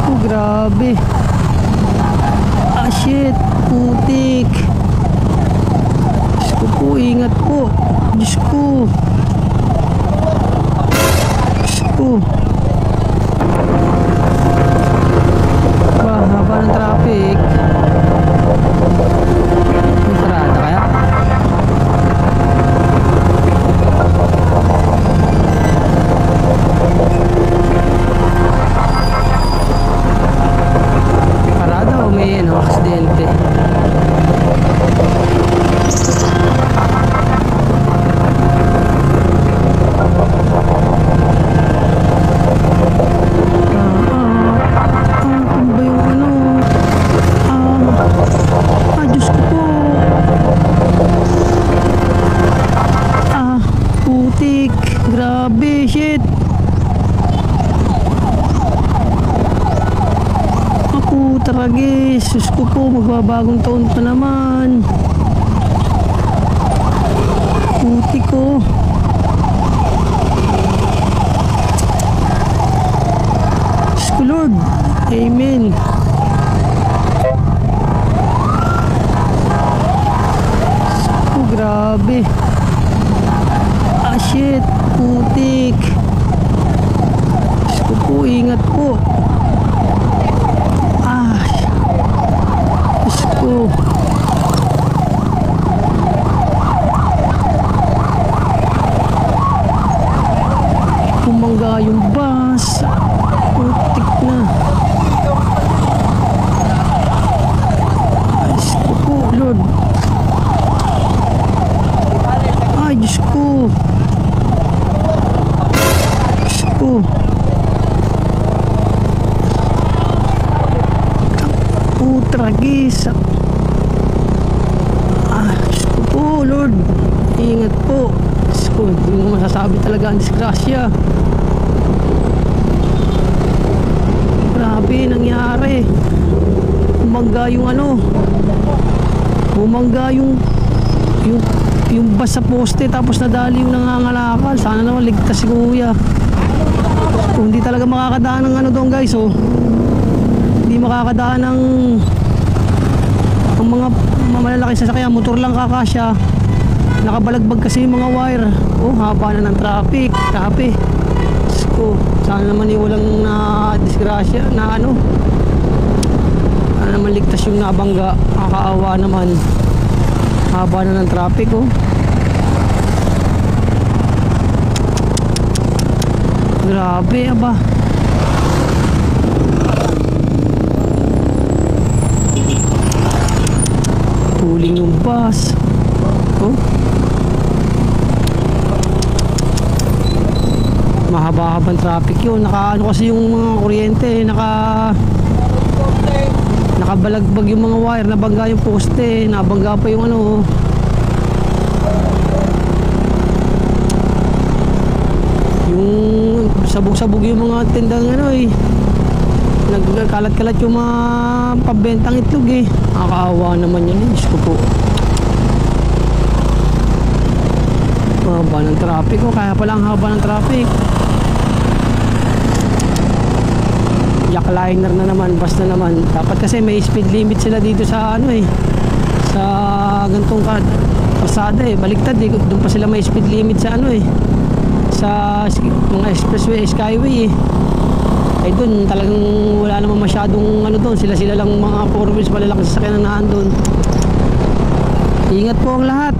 Oh, grabe. Ah, shit. Putik. Diyos ko po, ingat po. Diyos ko. Diyos ko. Haba ng traffic. May parada kaya? Parada o may aksidente? Grabe, shit. Ako, taragis. Sus ko po, magbabagong taon pa naman. Puti ko. Sus ko, Lord. Amen. Sus ko, grabe. Ah, shit. Putik. Diyos ko po, ingat po. Ah, Diyos ko. Pumangga yung bus. Putik na. Diyos ko po, Lord. Ay, Diyos ko. Tragis. Ah, Diyos ko po, Lord. Ingat po. Diyos ko, hindi mo masasabi talaga ang disgrasya. Grabe, nangyari. Bumangga yung ano. Bumangga yung bus sa poste, tapos nadali yung nangangalakal. Sana naman ligtas si kuya. Kung hindi talaga makakadaan ng ano doon, guys, oh. Hindi makakadaan ng ang mga malalaki sasakyan, motor lang kakasya. Nakabalagbag kasi yung mga wire. Oh, haba na ng traffic. Grabe. Diyos ko, sana naman yung walang na disgrasya na ano. Sana naman ligtas yung nabangga. Nakakaawa naman. Haba na ng traffic, oh. Grabe, aba. Huling yung bus. Oh. Mahaba-habang traffic yun. Naka ano kasi yung mga kuryente, nakabalagbag yung mga wire, nabangga yung poste, nabangga pa yung ano. Yung sabog-sabog yung mga tindang ano eh. Nagkalat-kalat yung mga pambentang itlog eh. Nakakaawa naman yun eh. Diyos ko po. Haba ng traffic oh. Kaya pala ang haba ng traffic. Jackliner na naman. Bus na naman. Dapat kasi may speed limit sila dito sa ano eh. Sa gantong pasada eh. Baliktad eh. Doon pa sila may speed limit sa ano eh. Sa mga expressway, skyway eh. Ay doon talagang wala naman masyadong ano doon, sila lang mga four wheels malalaki sasakyan na naan doon. Ingat po ang lahat.